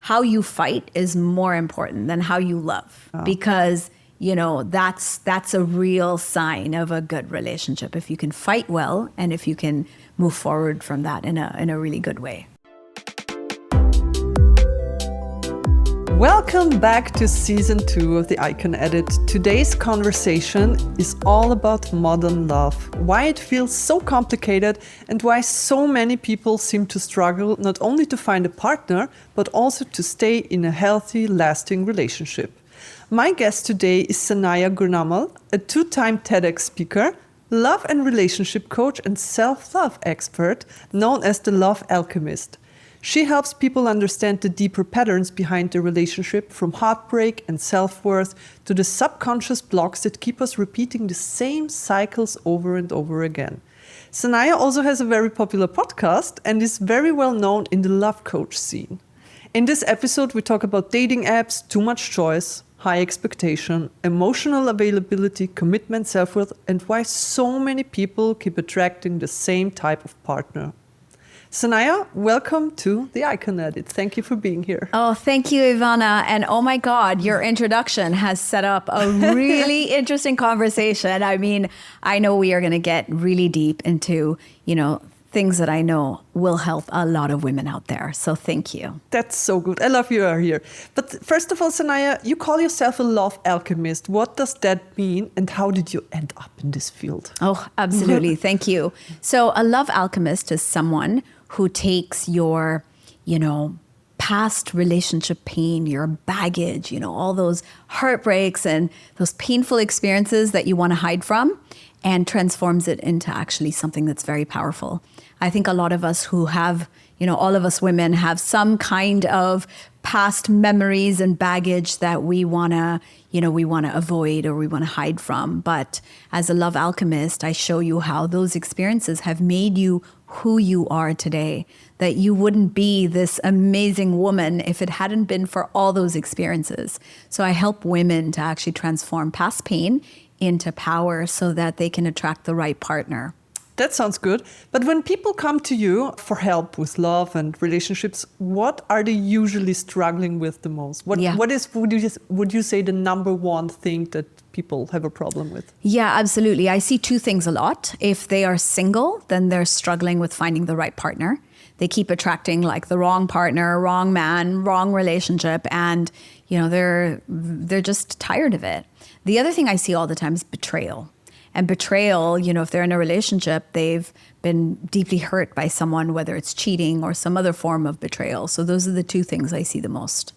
how you fight is more important than how you love, because that's a real sign of a good relationship, if you can fight well and if you can move forward from that in a really good way. Welcome back to season 2 of the Icon Edit. Today's conversation is all about modern love, why it feels so complicated and why so many people seem to struggle not only to find a partner, but also to stay in a healthy, lasting relationship. My guest today is Sanaiyah Gurnamal, a 2-time TEDx speaker, love and relationship coach and self-love expert known as the Love Alchemist. She helps people understand the deeper patterns behind the relationship, from heartbreak and self-worth to the subconscious blocks that keep us repeating the same cycles over and over again. Sanaiyah also has a very popular podcast and is very well known in the love coach scene. In this episode, we talk about dating apps, too much choice, high expectation, emotional availability, commitment, self-worth, and why so many people keep attracting the same type of partner. Sanaiyah, welcome to the Icon Edit. Thank you for being here. Oh, thank you, Iwona. And oh my God, your introduction has set up a really interesting conversation. I mean, I know we are going to get really deep into, things that I know will help a lot of women out there. So thank you. That's so good. I love you are here. But first of all, Sanaiyah, you call yourself a love alchemist. What does that mean and how did you end up in this field? Oh, absolutely. Thank you. So a love alchemist is someone who takes your, past relationship pain, your baggage, all those heartbreaks and those painful experiences that you want to hide from, and transforms it into actually something that's very powerful. I think a lot of us who have, all of us women have some kind of past memories and baggage that we want to avoid or we want to hide from. But as a love alchemist, I show you how those experiences have made you who you are today, that you wouldn't be this amazing woman if it hadn't been for all those experiences. So I help women to actually transform past pain into power so that they can attract the right partner. That sounds good. But when people come to you for help with love and relationships, what are they usually struggling with the most? What is, would you say, the number one thing that people have a problem with? Yeah, absolutely. I see 2 things a lot. If they are single, then they're struggling with finding the right partner. They keep attracting the wrong partner, wrong man, wrong relationship, and they're just tired of it. The other thing I see all the time is betrayal. And betrayal, if they're in a relationship, they've been deeply hurt by someone, whether it's cheating or some other form of betrayal. So those are the 2 things I see the most.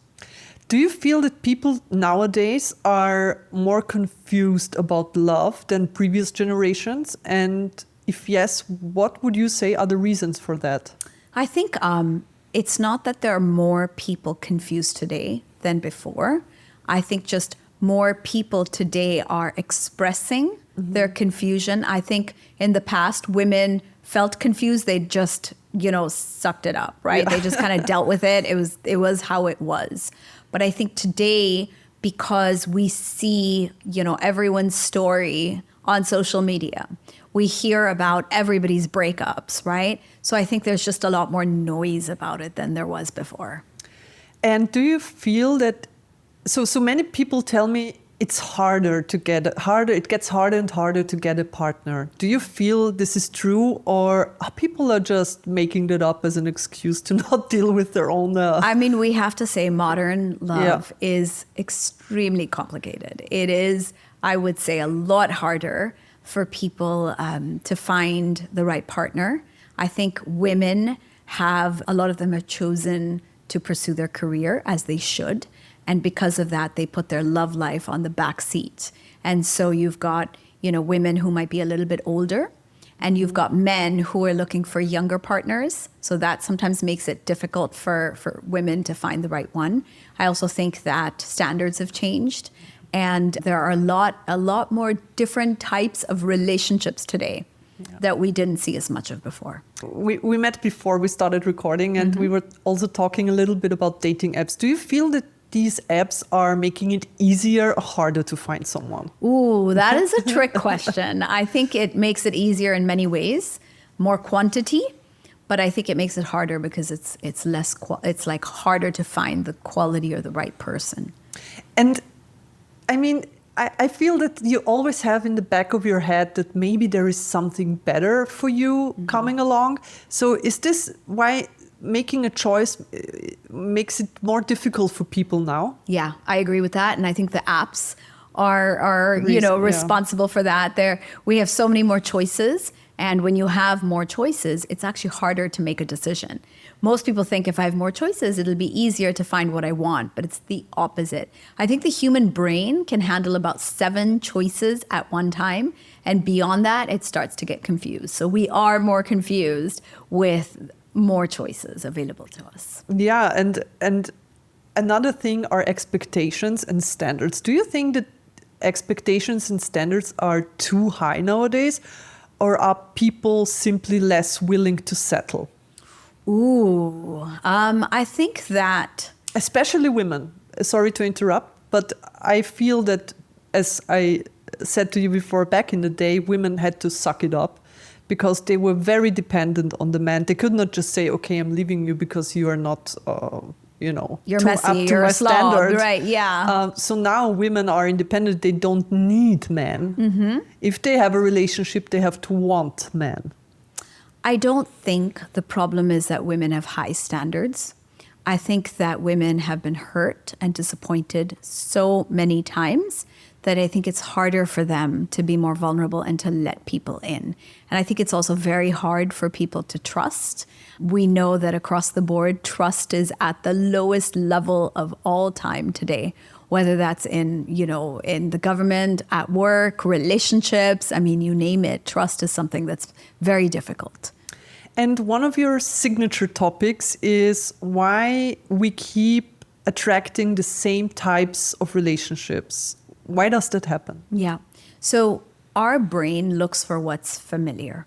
Do you feel that people nowadays are more confused about love than previous generations? And if yes, what would you say are the reasons for that? I think it's not that there are more people confused today than before. I think just more people today are expressing their confusion. I think in the past, women felt confused. They just, sucked it up, right? Yeah. They just kind of dealt with it. It was how it was. But I think today, because we see, everyone's story on social media, we hear about everybody's breakups, right? So I think there's just a lot more noise about it than there was before. And do you feel that, so many people tell me it gets harder and harder to get a partner. Do you feel this is true, or people are just making that up as an excuse to not deal with their own? I mean, we have to say modern love is extremely complicated. It is, I would say, a lot harder for people to find the right partner. I think women a lot of them have chosen to pursue their career as they should. And because of that, they put their love life on the back seat. And so you've got, women who might be a little bit older, and you've got men who are looking for younger partners. So that sometimes makes it difficult for women to find the right one. I also think that standards have changed, and there are a lot more different types of relationships today that we didn't see as much of before. We met before we started recording, and we were also talking a little bit about dating apps. Do you feel that these apps are making it easier or harder to find someone? Ooh, that is a trick question. I think it makes it easier in many ways, more quantity, But I think it makes it harder because it's less, it's like harder to find the quality or the right person. And I mean, I feel that you always have in the back of your head that maybe there is something better for you coming along. So is this why making a choice makes it more difficult for people now? Yeah, I agree with that. And I think the apps are responsible for that. We have so many more choices. And when you have more choices, it's actually harder to make a decision. Most people think if I have more choices, it'll be easier to find what I want, but it's the opposite. I think the human brain can handle about 7 choices at one time. And beyond that, it starts to get confused. So we are more confused with more choices available to us. Yeah, and another thing are expectations and standards. Do you think that expectations and standards are too high nowadays? Or are people simply less willing to settle? I think that... Especially women. Sorry to interrupt, but I feel that, as I said to you before, back in the day, women had to suck it up because they were very dependent on the man. They could not just say, okay, I'm leaving you because you are not... you're too messy, up to you're my a slob, standards. right? Yeah. So now women are independent. They don't need men. If they have a relationship, they have to want men. I don't think the problem is that women have high standards. I think that women have been hurt and disappointed so many times that I think it's harder for them to be more vulnerable and to let people in. And I think it's also very hard for people to trust. We know that across the board, trust is at the lowest level of all time today, whether that's in the government, at work, relationships. I mean, you name it. Trust is something that's very difficult. And one of your signature topics is why we keep attracting the same types of relationships. Why does that happen? Yeah. So our brain looks for what's familiar.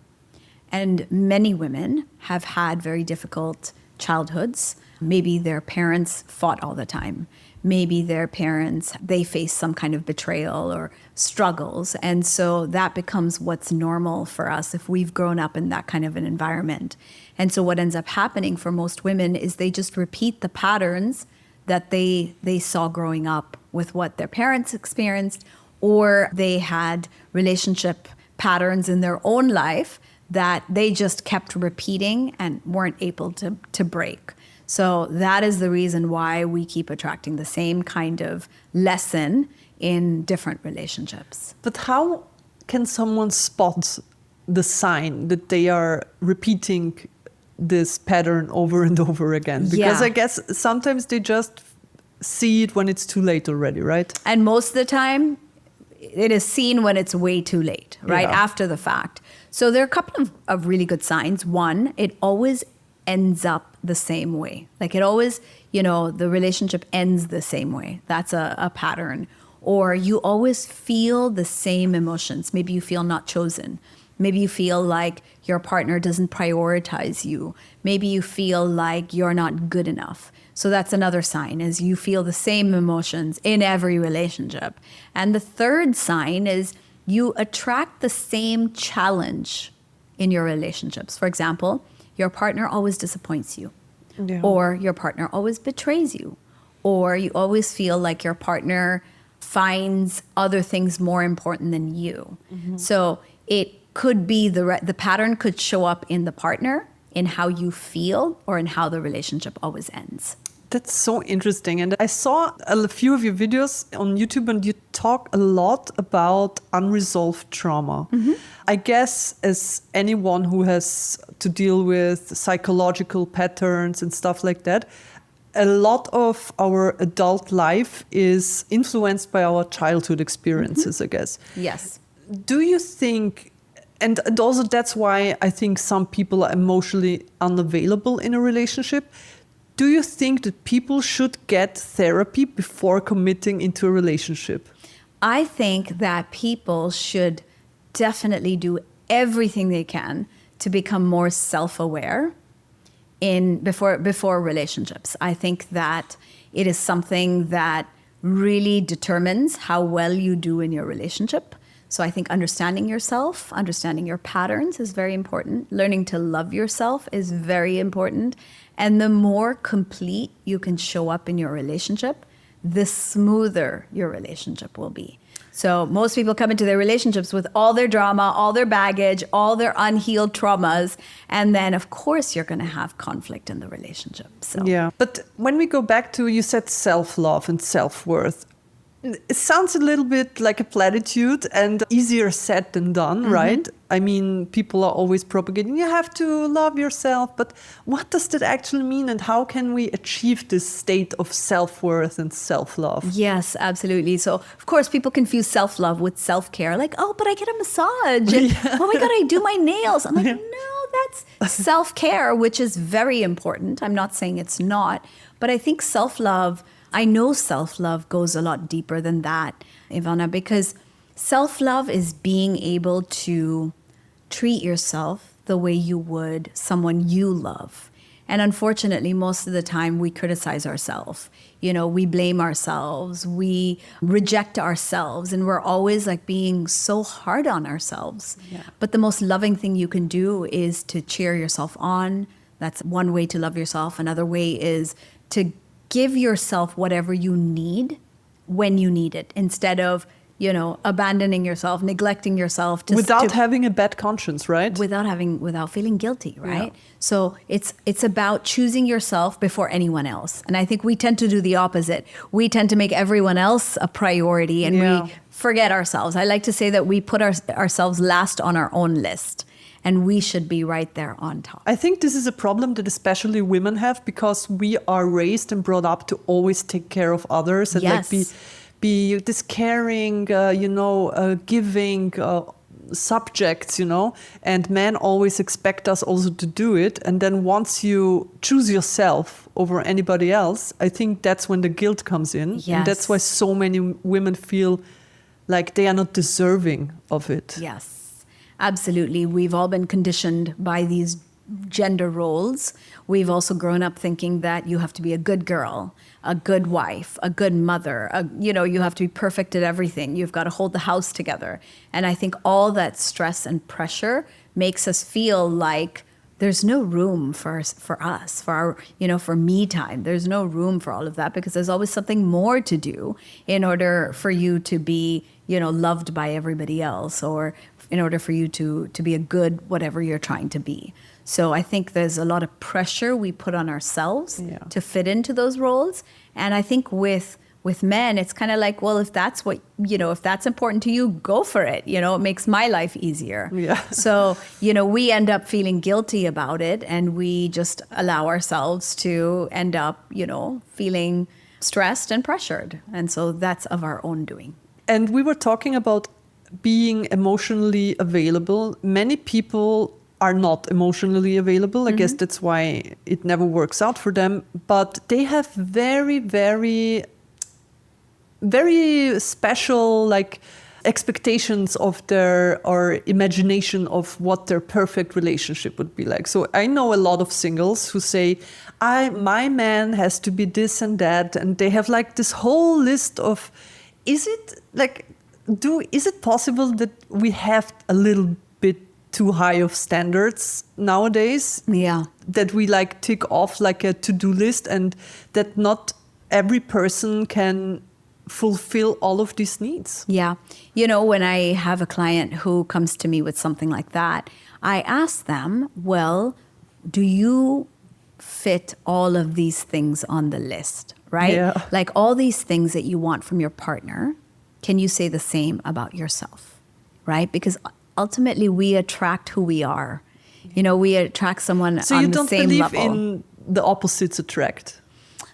And many women have had very difficult childhoods. Maybe their parents fought all the time. Maybe their parents, they faced some kind of betrayal or struggles. And so that becomes what's normal for us if we've grown up in that kind of an environment. And so what ends up happening for most women is they just repeat the patterns that they saw growing up with what their parents experienced, or they had relationship patterns in their own life that they just kept repeating and weren't able to break. So that is the reason why we keep attracting the same kind of lesson in different relationships. But how can someone spot the sign that they are repeating this pattern over and over again? Because I guess sometimes they just see it when it's too late already, right? And most of the time, it is seen when it's way too late, right? Yeah. After the fact. So there are a couple of really good signs. One, it always ends up the same way. Like it always, the relationship ends the same way. That's a pattern. Or you always feel the same emotions. Maybe you feel not chosen. Maybe you feel like your partner doesn't prioritize you. Maybe you feel like you're not good enough. So that's another sign, is you feel the same emotions in every relationship. And the third sign is you attract the same challenge in your relationships. For example, your partner always disappoints you, or your partner always betrays you, or you always feel like your partner finds other things more important than you. So it could be the pattern could show up in the partner, in how you feel, or in how the relationship always ends. That's so interesting. And I saw a few of your videos on YouTube, and you talk a lot about unresolved trauma. I guess as anyone who has to deal with psychological patterns and stuff like that, a lot of our adult life is influenced by our childhood experiences, I guess. Yes. Do you think, and also that's why I think some people are emotionally unavailable in a relationship, do you think that people should get therapy before committing into a relationship? I think that people should definitely do everything they can to become more self-aware before relationships. I think that it is something that really determines how well you do in your relationship. So I think understanding yourself, understanding your patterns is very important. Learning to love yourself is very important. And the more complete you can show up in your relationship, the smoother your relationship will be. So most people come into their relationships with all their drama, all their baggage, all their unhealed traumas. And then, of course, you're going to have conflict in the relationship. So. Yeah. But when we go back to, you said self-love and self-worth, it sounds a little bit like a platitude and easier said than done, right? I mean, people are always propagating, you have to love yourself. But what does that actually mean? And how can we achieve this state of self-worth and self-love? Yes, absolutely. So, of course, people confuse self-love with self-care. Like, oh, but I get a massage. And, oh my God, I do my nails. I'm like, no, that's self-care, which is very important. I'm not saying it's not. But I think self-love, I know self-love goes a lot deeper than that, Iwona, because self-love is being able to treat yourself the way you would someone you love. And unfortunately, most of the time we criticize ourselves. You know, we blame ourselves, we reject ourselves, and we're always like being so hard on ourselves. Yeah. But the most loving thing you can do is to cheer yourself on. That's one way to love yourself. Another way is to give yourself whatever you need when you need it, instead of, you know, abandoning yourself, neglecting yourself. Without having a bad conscience, right? Without feeling guilty, right? Yeah. So it's about choosing yourself before anyone else. And I think we tend to do the opposite. We tend to make everyone else a priority and we forget ourselves. I like to say that we put ourselves last on our own list. And we should be right there on top. I think this is a problem that especially women have, because we are raised and brought up to always take care of others and like be this caring, giving subjects, you know. And men always expect us also to do it. And then once you choose yourself over anybody else, I think that's when the guilt comes in. Yes. And that's why so many women feel like they are not deserving of it. Yes. Absolutely. We've all been conditioned by these gender roles. We've also grown up thinking that you have to be a good girl, a good wife, a good mother. You have to be perfect at everything. You've got to hold the house together. And I think all that stress and pressure makes us feel like there's no room for us, for our, for me time. There's no room for all of that because there's always something more to do in order for you to be, loved by everybody else, or in order for you to be a good whatever you're trying to be. So I think there's a lot of pressure we put on ourselves to fit into those roles. And I think with men, it's kind of like, well, if that's if that's important to you, go for it. It makes my life easier. Yeah. So, we end up feeling guilty about it, and we just allow ourselves to end up, feeling stressed and pressured. And so that's of our own doing. And we were talking about being emotionally available. Many people are not emotionally available. I guess that's why it never works out for them. But they have very, very, very special expectations of or imagination of what their perfect relationship would be like. So I know a lot of singles who say, my man has to be this and that. And they have this whole list of, is it possible that we have a little bit too high of standards nowadays? Yeah. That we tick off a to-do list, and that not every person can fulfill all of these needs. Yeah. When I have a client who comes to me with something like that, I ask them, well, do you fit all of these things on the list, right? Yeah. Like all these things that you want from your partner, can you say the same about yourself, right? Because ultimately we attract who we are. We attract someone on the same level. So you don't believe in the opposites attract?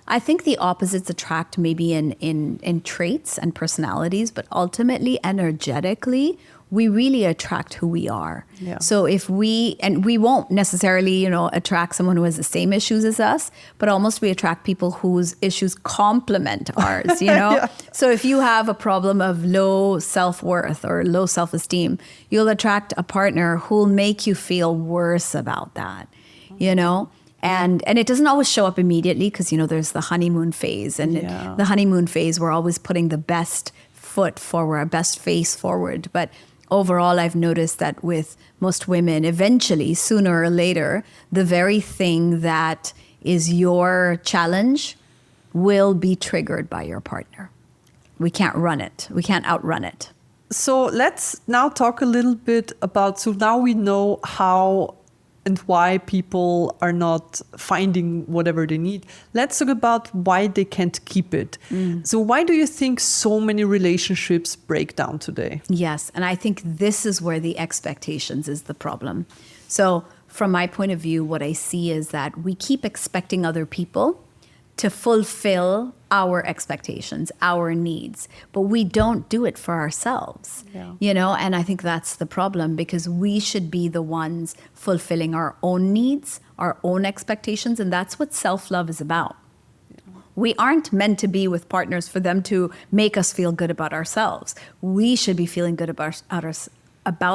I think the opposites attract maybe in traits and personalities, but ultimately, energetically, we really attract who we are. Yeah. So we won't necessarily, attract someone who has the same issues as us, but almost we attract people whose issues complement ours, Yeah. So if you have a problem of low self-worth or low self-esteem, you'll attract a partner who'll make you feel worse about that, And it doesn't always show up immediately because, there's the honeymoon phase. And the honeymoon phase, we're always putting the best foot forward, our best face forward. But overall, I've noticed that with most women, eventually, sooner or later, the very thing that is your challenge will be triggered by your partner. We can't run it. We can't outrun it. So let's now talk a little bit about, so now we know how and why people are not finding whatever they need. Let's talk about why they can't keep it. So why do you think so many relationships break down today? Yes, and I think this is where the expectations is the problem. So from my point of view, what I see is that we keep expecting other people to fulfill our expectations, our needs, but we don't do it for ourselves, and I think that's the problem, because we should be the ones fulfilling our own needs, our own expectations, and that's what self-love is about. We aren't meant to be with partners for them to make us feel good about ourselves. We should be feeling good about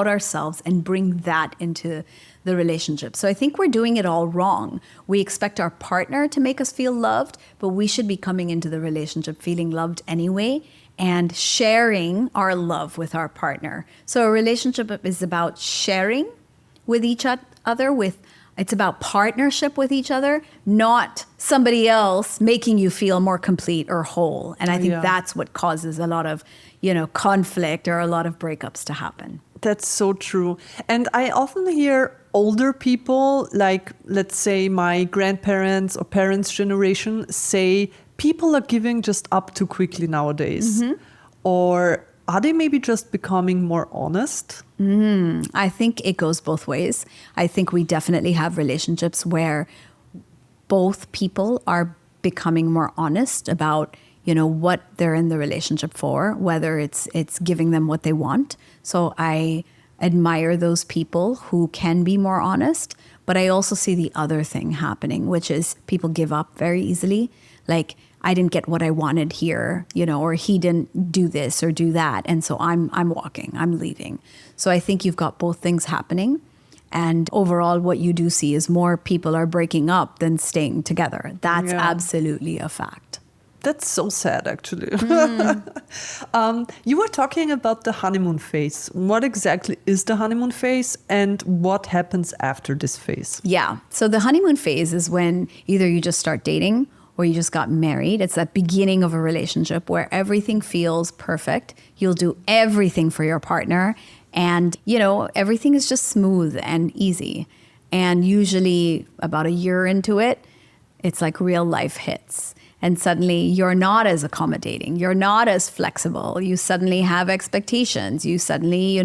ourselves and bring that into the relationship. So I think we're doing it all wrong. We expect our partner to make us feel loved, but we should be coming into the relationship feeling loved anyway and sharing our love with our partner. So a relationship is about sharing with each other, it's about partnership with each other, not somebody else making you feel more complete or whole. And I think that's what causes a lot of, conflict or a lot of breakups to happen. That's so true. And I often hear older people, like let's say my grandparents or parents' generation, say people are giving just up too quickly nowadays. Or are they maybe just becoming more honest? I think it goes both ways. I think we definitely have relationships where both people are becoming more honest about what they're in the relationship for, whether it's giving them what they want. So I admire those people who can be more honest, but I also see the other thing happening, which is people give up very easily. Like, I didn't get what I wanted here, or he didn't do this or do that. And so I'm walking, I'm leaving. So I think you've got both things happening. And overall, what you do see is more people are breaking up than staying together. That's absolutely a fact. That's so sad, actually. You were talking about the honeymoon phase. What exactly is the honeymoon phase and what happens after this phase? Yeah. So the honeymoon phase is when either you just start dating or you just got married. It's that beginning of a relationship where everything feels perfect. You'll do everything for your partner. And, everything is just smooth and easy. And usually about a year into it, it's like real life hits. And suddenly you're not as accommodating. You're not as flexible. You suddenly have expectations. You suddenly,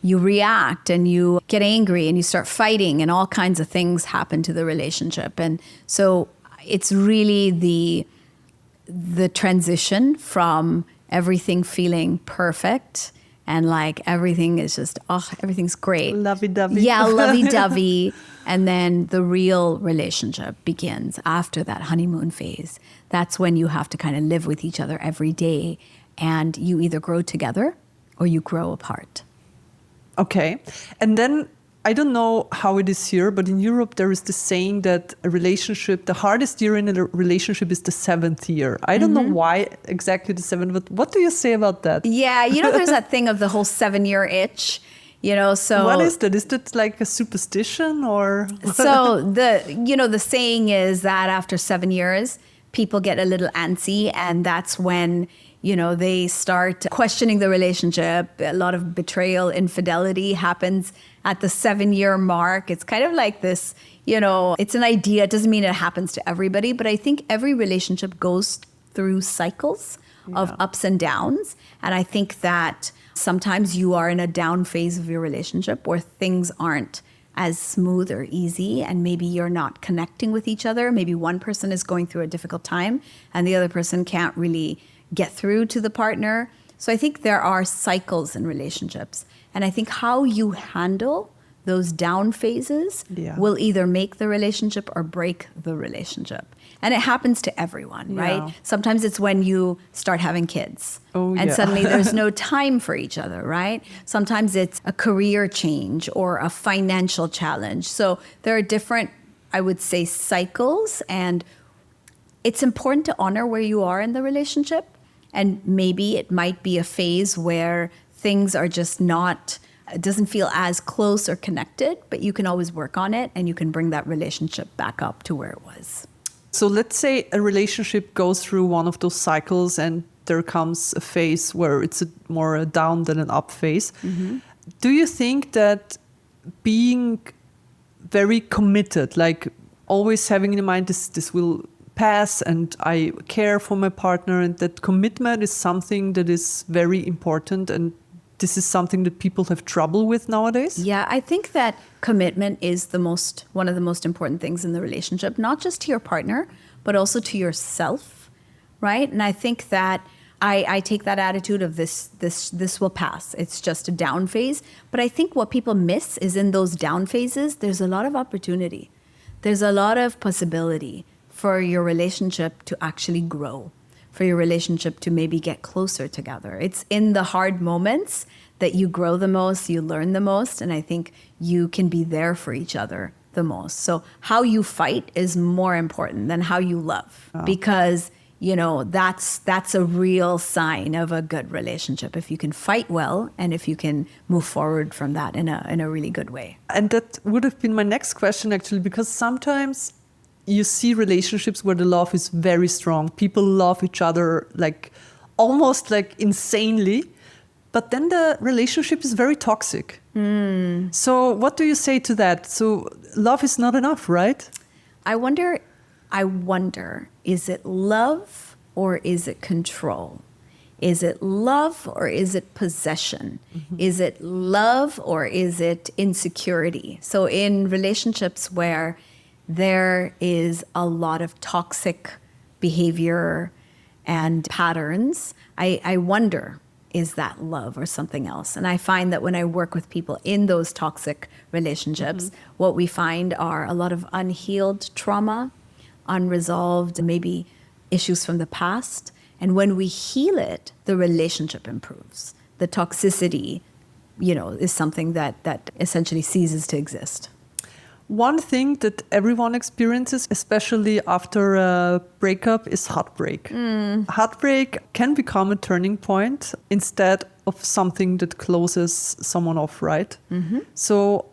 you react and you get angry and you start fighting and all kinds of things happen to the relationship. And so it's really the transition from everything feeling perfect and like everything is just, everything's great. Lovey-dovey. Yeah, lovey-dovey. And then the real relationship begins after that honeymoon phase. That's when you have to kind of live with each other every day. And you either grow together or you grow apart. Okay. And then, I don't know how it is here, but in Europe, there is the saying that the hardest year in a relationship is the 7th year. I don't know why exactly the 7th, but what do you say about that? Yeah, there's that thing of the whole 7-year itch. So what is that? Is that like a superstition or? So the saying is that after 7 years, people get a little antsy, and that's when, they start questioning the relationship. A lot of betrayal, infidelity happens at the 7-year mark. It's kind of like this, it's an idea. It doesn't mean it happens to everybody, but I think every relationship goes through cycles of ups and downs. And I think that sometimes you are in a down phase of your relationship where things aren't as smooth or easy, and maybe you're not connecting with each other. Maybe one person is going through a difficult time and the other person can't really get through to the partner. So I think there are cycles in relationships. And I think how you handle those down phases will either make the relationship or break the relationship. And it happens to everyone, right? Sometimes it's when you start having kids and suddenly there's no time for each other, right? Sometimes it's a career change or a financial challenge. So there are different, I would say, cycles, and it's important to honor where you are in the relationship And maybe it might be a phase where things are just not, it doesn't feel as close or connected, but you can always work on it and you can bring that relationship back up to where it was. So let's say a relationship goes through one of those cycles and there comes a phase where it's more a down than an up phase. Do you think that being very committed, like always having in mind this will pass and I care for my partner, and that commitment is something that is very important, and this is something that people have trouble with nowadays? Yeah, I think that commitment is one of the most important things in the relationship, not just to your partner, but also to yourself, right? And I think that I take that attitude of this will pass. It's just a down phase. But I think what people miss is in those down phases, there's a lot of opportunity. There's a lot of possibility for your relationship to actually grow, for your relationship to maybe get closer together. It's in the hard moments that you grow the most, you learn the most, and I think you can be there for each other the most. So how you fight is more important than how you love, because that's a real sign of a good relationship. If you can fight well and if you can move forward from that in a really good way. And that would have been my next question, actually, because sometimes you see relationships where the love is very strong. People love each other like almost like insanely, but then the relationship is very toxic. So what do you say to that? So love is not enough, right? I wonder, is it love or is it control? Is it love or is it possession? Is it love or is it insecurity? So in relationships where there is a lot of toxic behavior and patterns, I wonder, is that love or something else? And I find that when I work with people in those toxic relationships, what we find are a lot of unhealed trauma, unresolved, maybe issues from the past. And when we heal it, the relationship improves. The toxicity, is something that essentially ceases to exist. One thing that everyone experiences, especially after a breakup, is heartbreak. Heartbreak can become a turning point instead of something that closes someone off, right? So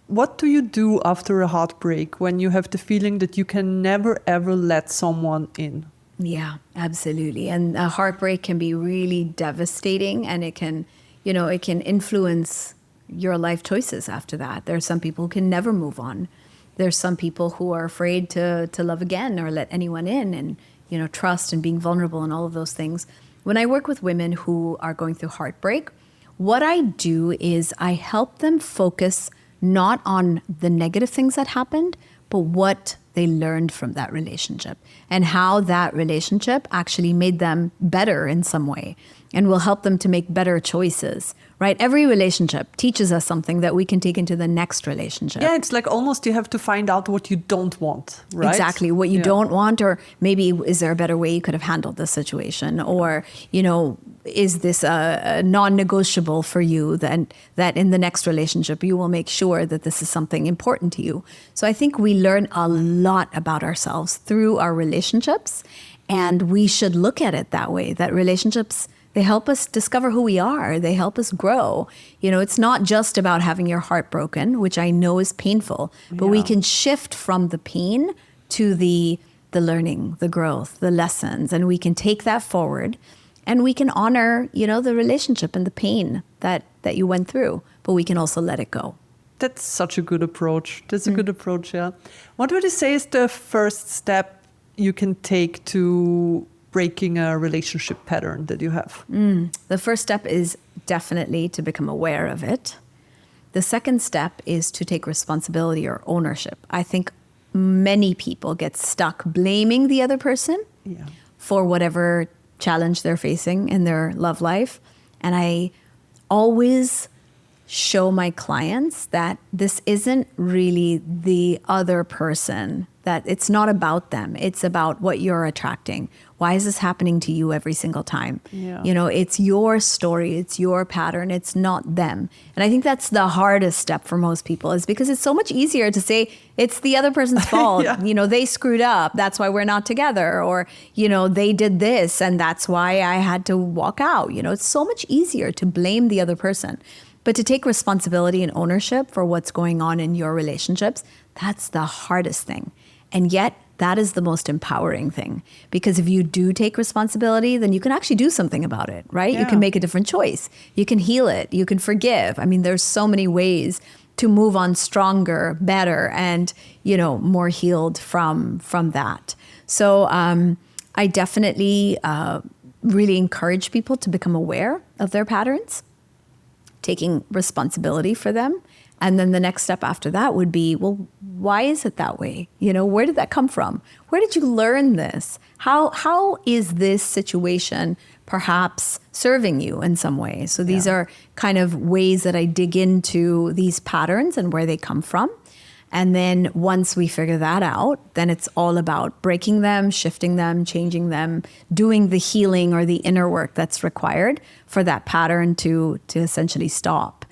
what do you do after a heartbreak when you have the feeling that you can never, ever let someone in? Yeah, absolutely. And a heartbreak can be really devastating, and it can influence your life choices after that. There are some people who can never move on. There's some people who are afraid to love again or let anyone in, and trust and being vulnerable and all of those things. When I work with women who are going through heartbreak, what I do is I help them focus not on the negative things that happened, but what they learned from that relationship and how that relationship actually made them better in some way and will help them to make better choices, right? Every relationship teaches us something that we can take into the next relationship. Yeah, it's like almost you have to find out what you don't want, right? Exactly, what you don't want, or maybe is there a better way you could have handled this situation? Or, is this a non-negotiable for you that in the next relationship you will make sure that this is something important to you? So I think we learn a lot about ourselves through our relationships, and we should look at it that way, that relationships, they help us discover who we are. They help us grow. It's not just about having your heart broken, which I know is painful, but we can shift from the pain to the learning, the growth, the lessons, and we can take that forward, and we can honor, the relationship and the pain that you went through, but we can also let it go. That's such a good approach. That's a good approach, yeah. What would you say is the first step you can take to breaking a relationship pattern that you have? The first step is definitely to become aware of it. The second step is to take responsibility or ownership. I think many people get stuck blaming the other person for whatever challenge they're facing in their love life. And I always show my clients that this isn't really the other person that it's not about them. It's about what you're attracting. Why is this happening to you every single time? Yeah. You know, it's your story, it's your pattern, it's not them. And I think that's the hardest step for most people, is because it's so much easier to say it's the other person's fault. Yeah. You know, they screwed up, that's why we're not together. Or, you know, they did this and that's why I had to walk out. You know, it's so much easier to blame the other person. But to take responsibility and ownership for what's going on in your relationships, that's the hardest thing. And yet, that is the most empowering thing. Because if you do take responsibility, then you can actually do something about it, right? Yeah. You can make a different choice. You can heal it. You can forgive. I mean, there's so many ways to move on stronger, better, and, you know, more healed from that. So I definitely really encourage people to become aware of their patterns, taking responsibility for them. And then the next step after that would be, well, why is it that way? You know, where did that come from? Where did you learn this? How is this situation perhaps serving you in some way? So these are kind of ways that I dig into these patterns and where they come from. And then once we figure that out, then it's all about breaking them, shifting them, changing them, doing the healing or the inner work that's required for that pattern to essentially stop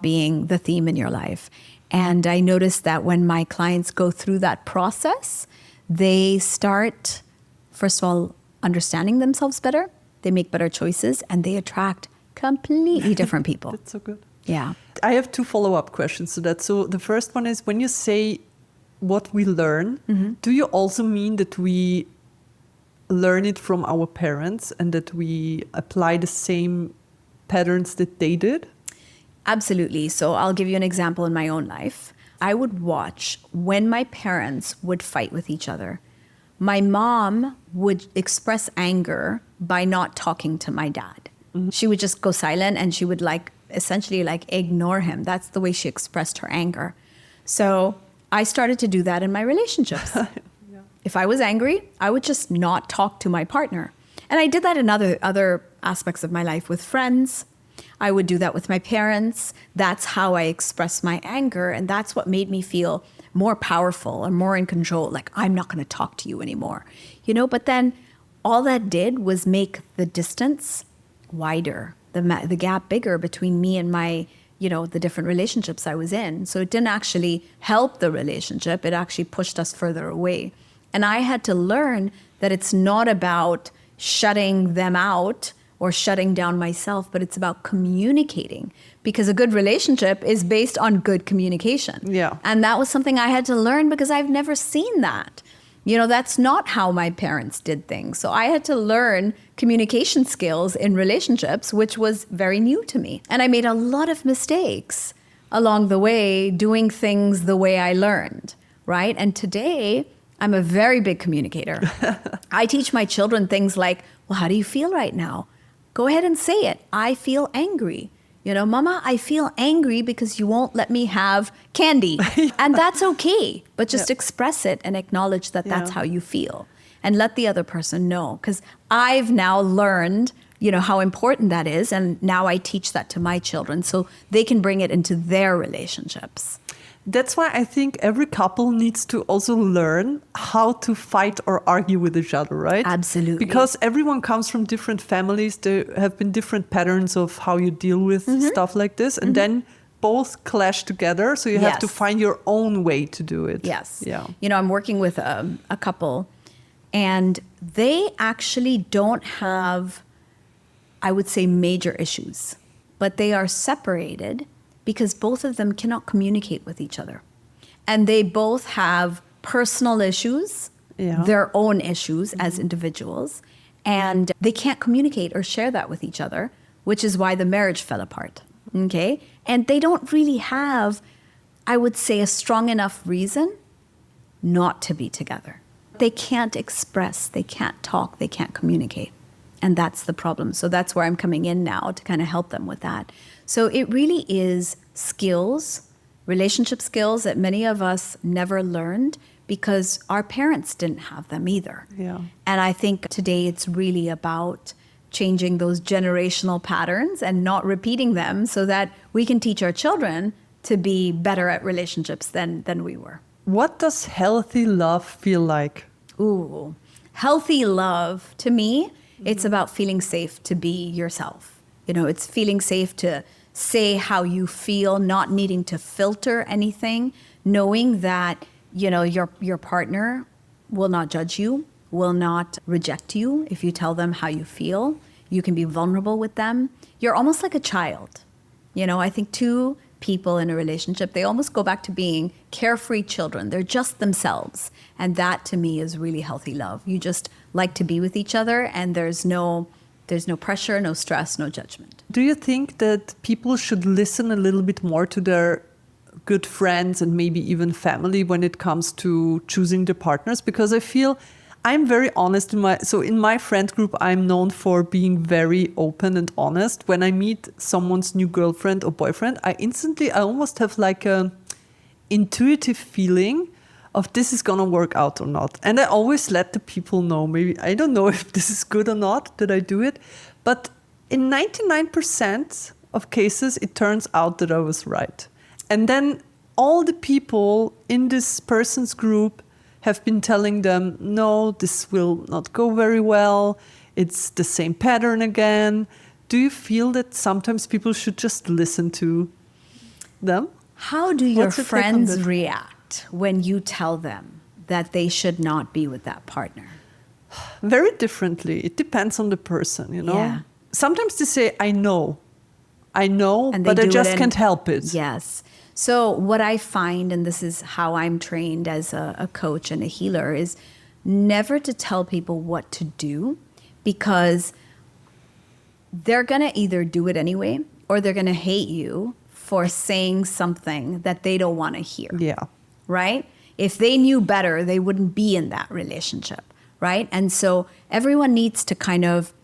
being the theme in your life. And I noticed that when my clients go through that process, they start, first of all, understanding themselves better, they make better choices, and they attract completely different people. That's so good. Yeah. I have 2 follow-up questions to that. So the first one is, when you say what we learn, do you also mean that we learn it from our parents and that we apply the same patterns that they did? Absolutely. So I'll give you an example in my own life. I would watch when my parents would fight with each other. My mom would express anger by not talking to my dad. She would just go silent and she would essentially ignore him. That's the way she expressed her anger. So I started to do that in my relationships. If I was angry, I would just not talk to my partner. And I did that in other aspects of my life with friends. I would do that with my parents. That's how I expressed my anger. And that's what made me feel more powerful and more in control. Like, I'm not going to talk to you anymore. You know, but then all that did was make the distance wider, the gap bigger between me and my, you know, the different relationships I was in. So it didn't actually help the relationship. It actually pushed us further away. And I had to learn that it's not about shutting them out or shutting down myself, but it's about communicating, because a good relationship is based on good communication. Yeah. And that was something I had to learn because I've never seen that. You know, that's not how my parents did things. So I had to learn communication skills in relationships, which was very new to me. And I made a lot of mistakes along the way doing things the way I learned, right? And today, I'm a very big communicator. I teach my children things like, well, how do you feel right now? Go ahead and say it. I feel angry. You know, Mama, I feel angry because you won't let me have candy. And that's okay. But just express it and acknowledge that that's how you feel. And let the other person know. Because I've now learned, you know, how important that is. And now I teach that to my children so they can bring it into their relationships. That's why I think every couple needs to also learn how to fight or argue with each other, right? Absolutely. Because everyone comes from different families. There have been different patterns of how you deal with stuff like this. And then both clash together. So you have to find your own way to do it. Yes. Yeah. You know, I'm working with a couple, and they actually don't have, I would say, major issues, but they are separated because both of them cannot communicate with each other. And they both have personal issues, their own issues as individuals, and they can't communicate or share that with each other, which is why the marriage fell apart, okay? And they don't really have, I would say, a strong enough reason not to be together. They can't express, they can't talk, they can't communicate. And that's the problem. So that's where I'm coming in now to kind of help them with that. So it really is skills, relationship skills that many of us never learned because our parents didn't have them either. Yeah. And I think today it's really about changing those generational patterns and not repeating them so that we can teach our children to be better at relationships than we were. What does healthy love feel like? Ooh, healthy love, to me, it's about feeling safe to be yourself. You know, it's feeling safe to say how you feel, not needing to filter anything, knowing that, you know, your partner will not judge you, will not reject you if you tell them how you feel. You can be vulnerable with them. You're almost like a child. You know, I think two people in a relationship, they almost go back to being carefree children. They're just themselves. And that to me is really healthy love. You just like to be with each other and there's no pressure, no stress, no judgment. Do you think that people should listen a little bit more to their good friends and maybe even family when it comes to choosing their partners? Because I feel I'm very honest in my friend group, I'm known for being very open and honest. When I meet someone's new girlfriend or boyfriend, I almost have like a intuitive feeling of this is gonna work out or not. And I always let the people know, maybe, I don't know if this is good or not that I do it, but in 99% of cases, it turns out that I was right. And then all the people in this person's group have been telling them, no, this will not go very well. It's the same pattern again. Do you feel that sometimes people should just listen to them? How do your friends react when you tell them that they should not be with that partner? Very differently. It depends on the person, you know? Yeah. Sometimes they say, I know, but I just can't help it. Yes. So what I find, and this is how I'm trained as a coach and a healer, is never to tell people what to do, because they're going to either do it anyway or they're going to hate you for saying something that they don't want to hear. Yeah. Right? If they knew better, they wouldn't be in that relationship. Right? And so everyone needs to kind of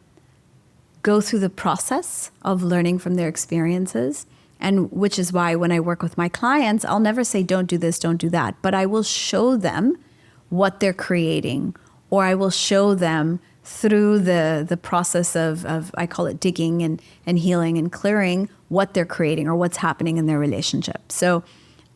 go through the process of learning from their experiences. And which is why when I work with my clients, I'll never say, don't do this, don't do that. But I will show them what they're creating, or I will show them through the process of I call it digging and healing and clearing, what they're creating or what's happening in their relationship. So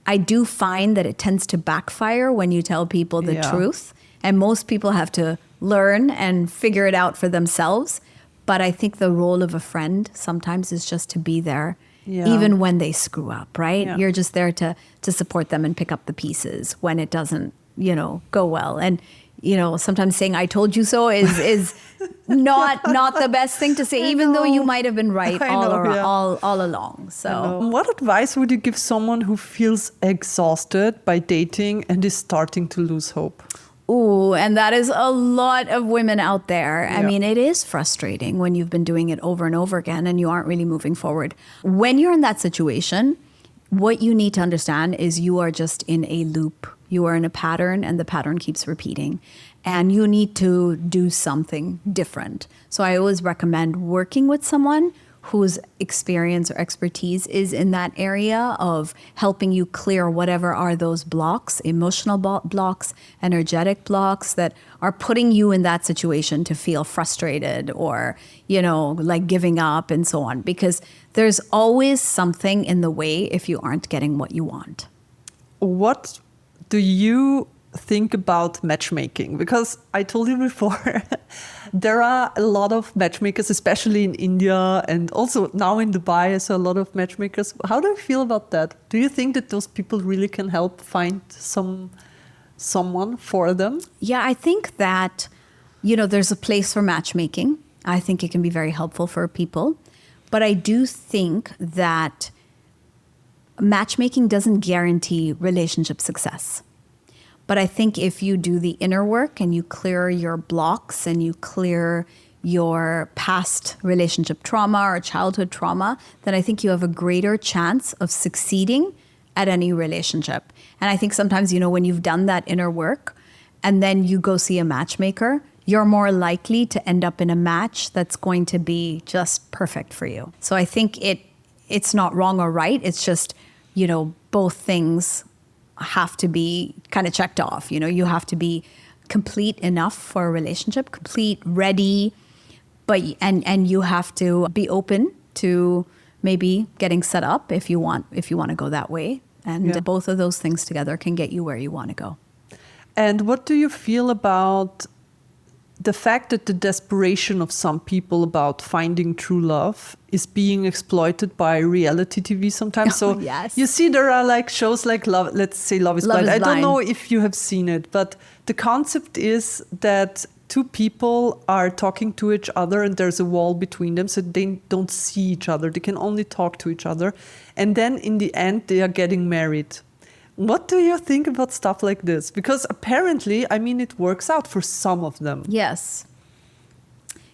I do find that it tends to backfire when you tell people the truth. And most people have to learn and figure it out for themselves. But I think the role of a friend sometimes is just to be there. Yeah. Even when they screw up, right? Yeah. You're just there to support them and pick up the pieces when it doesn't, go well. And, sometimes saying "I told you so" is not the best thing to say, even though you might have been right all along. So, what advice would you give someone who feels exhausted by dating and is starting to lose hope? Ooh, and that is a lot of women out there. Yeah. I mean, it is frustrating when you've been doing it over and over again and you aren't really moving forward. When you're in that situation, what you need to understand is you are just in a loop. You are in a pattern and the pattern keeps repeating. And you need to do something different. So I always recommend working with someone whose experience or expertise is in that area of helping you clear whatever are those blocks, emotional blocks, energetic blocks that are putting you in that situation to feel frustrated or, like giving up and so on. Because there's always something in the way if you aren't getting what you want. What do you think about matchmaking? Because I told you before, there are a lot of matchmakers, especially in India and also now in Dubai, I saw a lot of matchmakers. How do you feel about that? Do you think that those people really can help find someone for them? Yeah, I think that, there's a place for matchmaking. I think it can be very helpful for people. But I do think that matchmaking doesn't guarantee relationship success. But I think if you do the inner work and you clear your blocks and you clear your past relationship trauma or childhood trauma, then I think you have a greater chance of succeeding at any relationship. And I think sometimes, when you've done that inner work and then you go see a matchmaker, you're more likely to end up in a match that's going to be just perfect for you. So I think it's not wrong or right. It's just, both things have to be kind of checked off. You have to be complete enough for a relationship, complete, ready, but and you have to be open to maybe getting set up if you want to go that way. And both of those things together can get you where you want to go. And what do you feel about the fact that the desperation of some people about finding true love is being exploited by reality TV sometimes? So yes. You see, there are like shows like Love, let's say Love is Blind. I don't know if you have seen it, but the concept is that two people are talking to each other and there's a wall between them, so they don't see each other. They can only talk to each other. And then in the end, they are getting married. What do you think about stuff like this? Because apparently, I mean, it works out for some of them. Yes.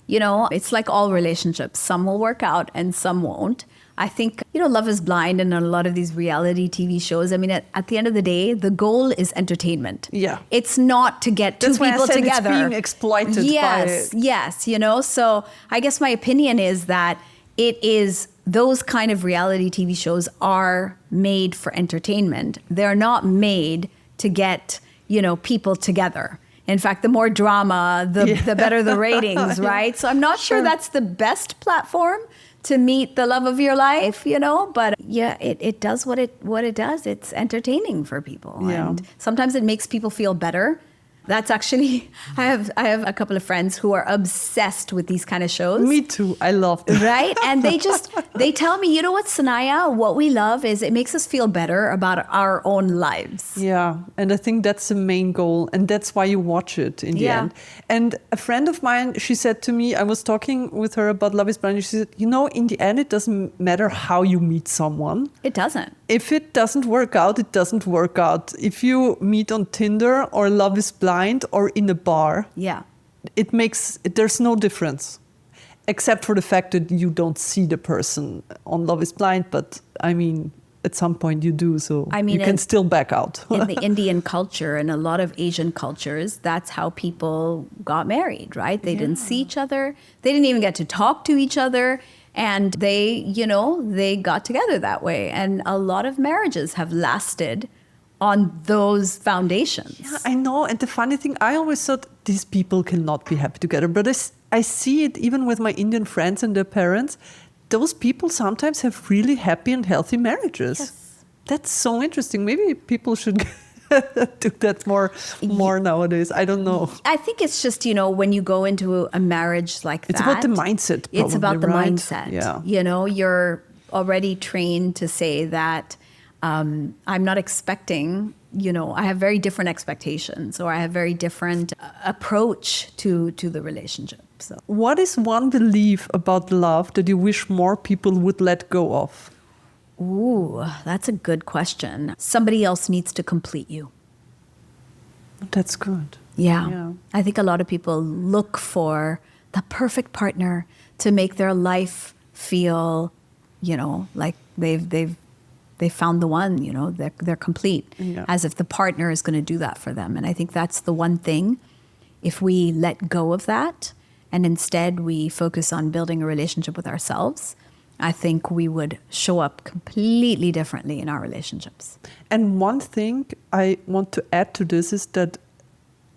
You know, it's like all relationships. Some will work out and some won't. I think, you know, Love is Blind and a lot of these reality TV shows, I mean, at the end of the day, the goal is entertainment. Yeah. It's not to get two people together. It's being exploited Yes, you know. So I guess my opinion is that it is, those kind of reality TV shows are made for entertainment. They're not made to get, you know, people together. In fact, the more drama, the better the ratings, right? So I'm not sure that's the best platform to meet the love of your life, you know, but yeah, it does what it does. It's entertaining for people. Yeah. And sometimes it makes people feel better. That's actually, I have a couple of friends who are obsessed with these kind of shows. Me too. I love them. Right? And they tell me, you know what, Sanaiyah, what we love is it makes us feel better about our own lives. Yeah. And I think that's the main goal. And that's why you watch it in the end. And a friend of mine, she said to me, I was talking with her about Love is Blind. She said, you know, in the end, it doesn't matter how you meet someone. It doesn't. If it doesn't work out, it doesn't work out. If you meet on Tinder or Love is Blind or in a bar, there's no difference. Except for the fact that you don't see the person on Love is Blind. But I mean, at some point you do, so you can still back out. In the Indian culture and a lot of Asian cultures, that's how people got married, right? They didn't see each other. They didn't even get to talk to each other. And they got together that way. And a lot of marriages have lasted on those foundations. Yeah, I know. And the funny thing, I always thought these people cannot be happy together. But I see it even with my Indian friends and their parents. Those people sometimes have really happy and healthy marriages. Yes. That's so interesting. Maybe people should do that more nowadays. I don't know. I think it's just, you know, when you go into a marriage like it's about the mindset. Probably, it's about the mindset. Yeah. You know, you're already trained to say that I'm not expecting, you know, I have very different expectations or I have very different approach to the relationship. So, what is one belief about love that you wish more people would let go of? Ooh, that's a good question. Somebody else needs to complete you. That's good. Yeah. I think a lot of people look for the perfect partner to make their life feel, you know, like they've found the one, you know, they're complete, as if the partner is going to do that for them. And I think that's the one thing. If we let go of that and instead we focus on building a relationship with ourselves, I think we would show up completely differently in our relationships. And one thing I want to add to this is that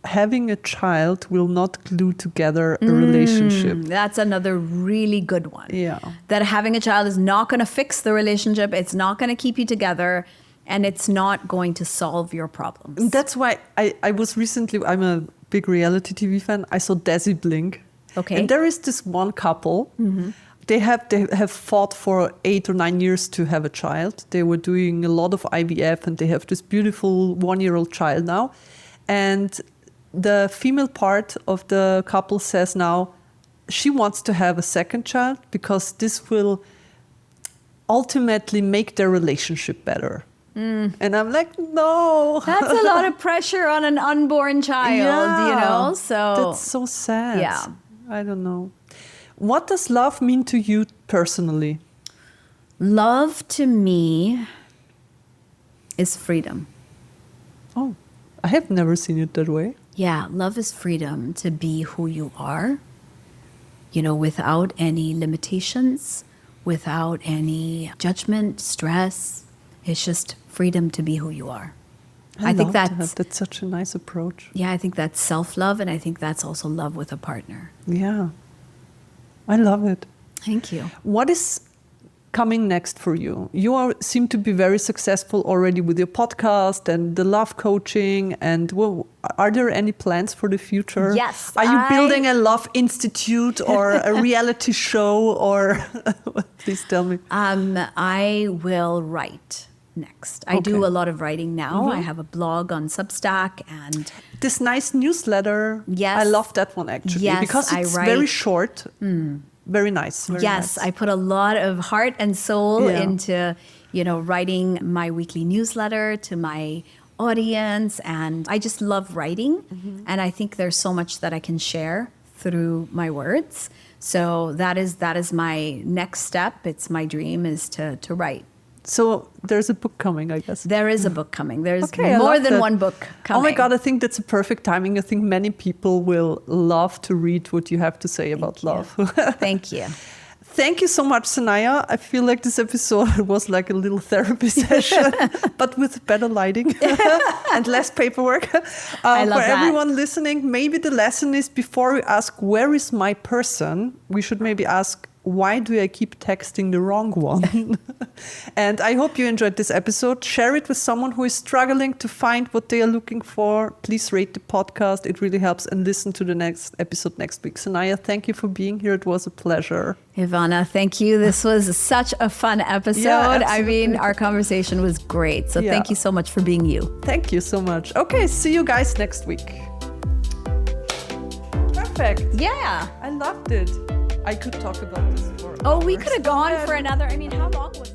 having a child will not glue together a relationship. That's another really good one. Yeah. That having a child is not going to fix the relationship. It's not going to keep you together. And it's not going to solve your problems. And that's why I was recently, I'm a big reality TV fan. I saw Desi Blink. Okay. And there is this one couple. Mm-hmm. They have fought for 8 or 9 years to have a child. They were doing a lot of IVF and they have this beautiful 1-year-old child now. And the female part of the couple says now she wants to have a second child because this will ultimately make their relationship better. And I'm like, no. That's a lot of pressure on an unborn child, you know? So that's so sad. Yeah. I don't know. What does love mean to you personally? Love to me is freedom. Oh, I have never seen it that way. Yeah, love is freedom to be who you are, you know, without any limitations, without any judgment, stress. It's just freedom to be who you are. I think that's such a nice approach. Yeah, I think that's self-love, and I think that's also love with a partner. Yeah. I love it. Thank you. What is coming next for you? Seem to be very successful already with your podcast and the love coaching. And are there any plans for the future? Yes. Are you building a love institute or a reality show? Or please tell me. I will write next. I do a lot of writing now. I have a blog on Substack and this nice newsletter. Yes. I love that one actually. Yes, because it's very short. Very nice. Very nice. I put a lot of heart and soul into, writing my weekly newsletter to my audience. And I just love writing. And I think there's so much that I can share through my words. So that is my next step. It's my dream is to write. So there's a book coming, I guess. There is a book coming. There's more than one book coming. Oh my God, I think that's a perfect timing. I think many people will love to read what you have to say about love. Thank you. Thank you so much, Sanaiyah. I feel like this episode was like a little therapy session, but with better lighting and less paperwork. I love for that. everyone listening, maybe the lesson is before we ask, where is my person? We should maybe ask, why do I keep texting the wrong one? And I hope you enjoyed this episode. Share it with someone who is struggling to find what they are looking for. Please rate the podcast. It really helps. And listen to the next episode next week. Sanaiyah, thank you for being here. It was a pleasure. Iwona, thank you. This was such a fun episode. Yeah, I mean, our conversation was great. So thank you so much for being you. Thank you so much. Okay, see you guys next week. Perfect. Yeah. I loved it. I could talk about this for Oh, we could have gone for another. I mean, how long was